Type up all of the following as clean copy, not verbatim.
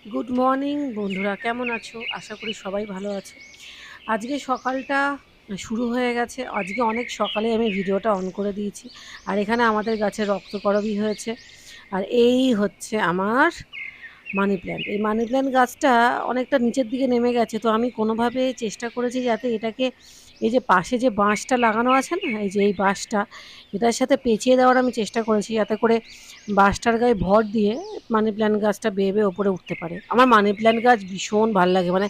Good morning বন্ধুরা, কেমন আছো? আশা করি সবাই ভালো আছে। আজকে সকালটা শুরু হয়ে গেছে। আজকে অনেক সকালে আমি ভিডিওটা অন করে দিয়েছি। আর এখানে আমাদের গাছে রক্তকরবী হয়েছে। আর এই হচ্ছে আমার মানি প্ল্যান্ট। এই মানি প্ল্যান্ট গাছটা অনেকটা নিচের দিকে নেমে গেছে, তো আমি কোনোভাবে চেষ্টা করেছি যাতে এটাকে, এই যে পাশে যে বাঁশটা লাগানো আছে না, এই যে এই বাঁশটা, এটার সাথে পেঁচিয়ে দেওয়ার আমি চেষ্টা করেছি যাতে করে বাঁশটার গায়ে ভর দিয়ে মানি প্ল্যান্ট গাছটা বেয়ে বেয়ে ওপরে উঠতে পারে। আমার মানি প্ল্যান্ট গাছ ভীষণ ভালো লাগে, মানে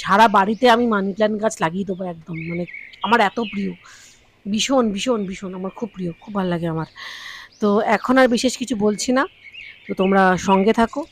সারা বাড়িতে আমি মানি প্ল্যান্ট গাছ লাগিয়ে দেবো একদম, মানে আমার এত প্রিয়, ভীষণ ভীষণ ভীষণ আমার খুব প্রিয়, খুব ভালো লাগে আমার। তো এখন আর বিশেষ কিছু বলছি না, তো তোমরা সঙ্গে থাকো।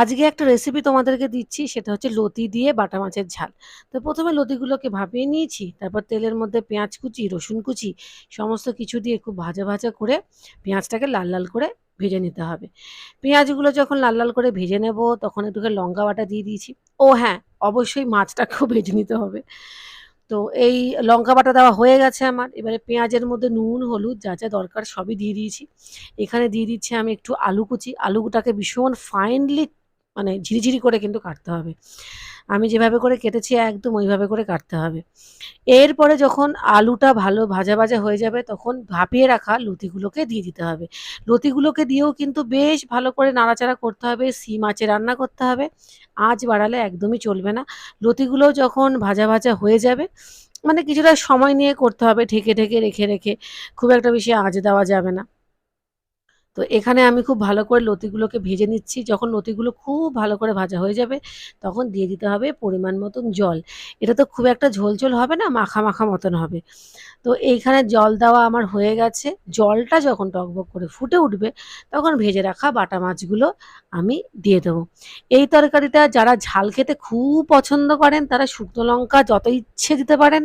আজকে একটা রেসিপি তোমাদেরকে দিচ্ছি, সেটা হচ্ছে লতি দিয়ে বাটা মাছের ঝাল। তো প্রথমে লতিগুলোকে ভাপিয়ে নিয়েছি, তারপর তেলের মধ্যে পেঁয়াজ কুচি, রসুন কুচি সমস্ত কিছু দিয়ে খুব ভাজা ভাজা করে পেঁয়াজটাকে লাল লাল করে ভেজে নিতে হবে। পেঁয়াজগুলো যখন লাল লাল করে ভেজে নেব, তখন একটু লঙ্কা বাটা দিয়ে দিয়েছি। ও হ্যাঁ, অবশ্যই মাছটাকেও ভেজে নিতে হবে। তো এই লঙ্কা বাটা দেওয়া হয়ে গেছে আমার। এবারে পেঁয়াজের মধ্যে নুন, হলুদ যা যা দরকার সবই দিয়ে দিয়েছি। এখানে দিয়ে দিচ্ছি আমি একটু আলু কুচি। আলুটাকে ভীষণ ফাইনলি, মানে ঝিরিঝিরি করে কিন্তু কাটতে হবে। আমি যেভাবে করে কেটেছি একদম ওইভাবে করে কাটতে হবে। এরপরে যখন আলুটা ভালো ভাজা ভাজা হয়ে যাবে, তখন ভাপিয়ে রাখা লতিগুলোকে দিয়ে দিতে হবে। লতিগুলোকে দিয়েও কিন্তু বেশ ভালো করে নাড়াচাড়া করতে হবে, সিম আঁচে রান্না করতে হবে। আঁচ বাড়ালে একদমই চলবে না। লতিগুলোও যখন ভাজা ভাজা হয়ে যাবে, মানে কিছুটা সময় নিয়ে করতে হবে, ঢেকে ঢেকে রেখে রেখে, খুব একটা বেশি আঁচ দেওয়া যাবে না। তো এখানে আমি খুব ভালো করে লতিগুলোকে ভেজে নিচ্ছি। যখন লতিগুলো খুব ভালো করে ভাজা হয়ে যাবে, তখন দিয়ে দিতে হবে পরিমাণ মতন জল। এটা তো খুব একটা ঝোল ঝোল হবে না, মাখা মাখা মতন হবে। তো এইখানে জল দেওয়া আমার হয়ে গেছে। জলটা যখন টগবগ করে ফুটে উঠবে, তখন ভেজে রাখা বাটা মাছগুলো আমি দিয়ে দেবো। এই তরকারিটা যারা ঝাল খেতে খুব পছন্দ করেন, তারা শুকনো লঙ্কা যত ইচ্ছে দিতে পারেন।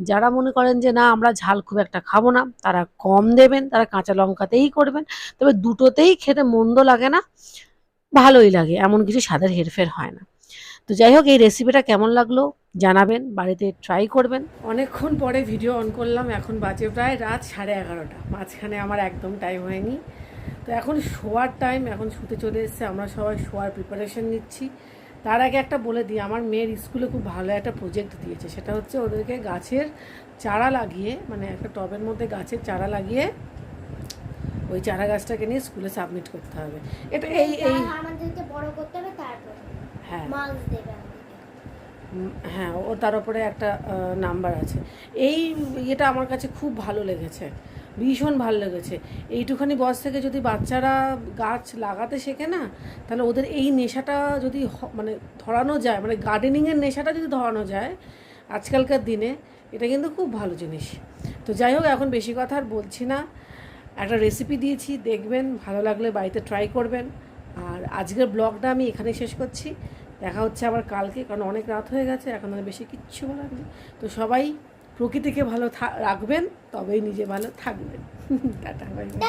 যারা মনে করেন যে না আমরা ঝাল খুব একটা খাবো না, তারা কম দেবেন, তারা কাঁচা লঙ্কাতেই করবেন। তবে দুটোতেই খেতে মন্দ লাগে না, ভালোই লাগে, এমন কিছু স্বাদের হেরফের হয় না। তো যাই হোক, এই রেসিপিটা কেমন লাগলো জানাবেন, বাড়িতে ট্রাই করবেন। অনেকক্ষণ পরে ভিডিও অন করলাম, এখন বাজে প্রায় রাত 11:30। মাঝখানে আমার একদম টাইম হয়নি। তো এখন শোয়ার টাইম, এখন শুতে চলে এসেছে, আমরা সবাই শোয়ার প্রিপারেশন নিচ্ছি। তার আগে একটা বলে দিই, আমার মেয়ের স্কুলে খুব ভালো একটা প্রজেক্ট দিয়েছে। সেটা হচ্ছে ওদেরকে গাছের চারা লাগিয়ে, মানে একটা টবের মধ্যে গাছের চারা লাগিয়ে ওই চারা গাছটাকে নিয়ে স্কুলে সাবমিট করতে হবে। এটা এই এই আমাদেরকে বড় করতে হবে, তারপর হ্যাঁ মার্কস দেবে আমাদেরকে। হ্যাঁ, ও তার উপরে একটা নাম্বার আছে। এই ইয়েটা আমার কাছে খুব ভালো লেগেছে, ভীষণ ভালো লেগেছে। এইটুখানি বয়স থেকে যদি বাচ্চারা গাছ লাগাতে শেখে না, তাহলে ওদের এই নেশাটা যদি মানে ধরানো যায়, মানে গার্ডেনিংয়ের নেশাটা যদি ধরানো যায় আজকালকার দিনে, এটা কিন্তু খুব ভালো জিনিস। তো যাই হোক, এখন বেশি কথা আর বলছি না। একটা রেসিপি দিয়েছি, দেখবেন, ভালো লাগলে বাড়িতে ট্রাই করবেন। আর আজকের ব্লগটা আমি এখানেই শেষ করছি। দেখা হচ্ছে আবার কালকে, কারণ অনেক রাত হয়ে গেছে, এখন আর বেশি কিচ্ছু বলার নেই। তো সবাই প্রকৃতিকে ভালো রাখবেন, তবেই নিজে ভালো থাকবেন। Tata, bye bye.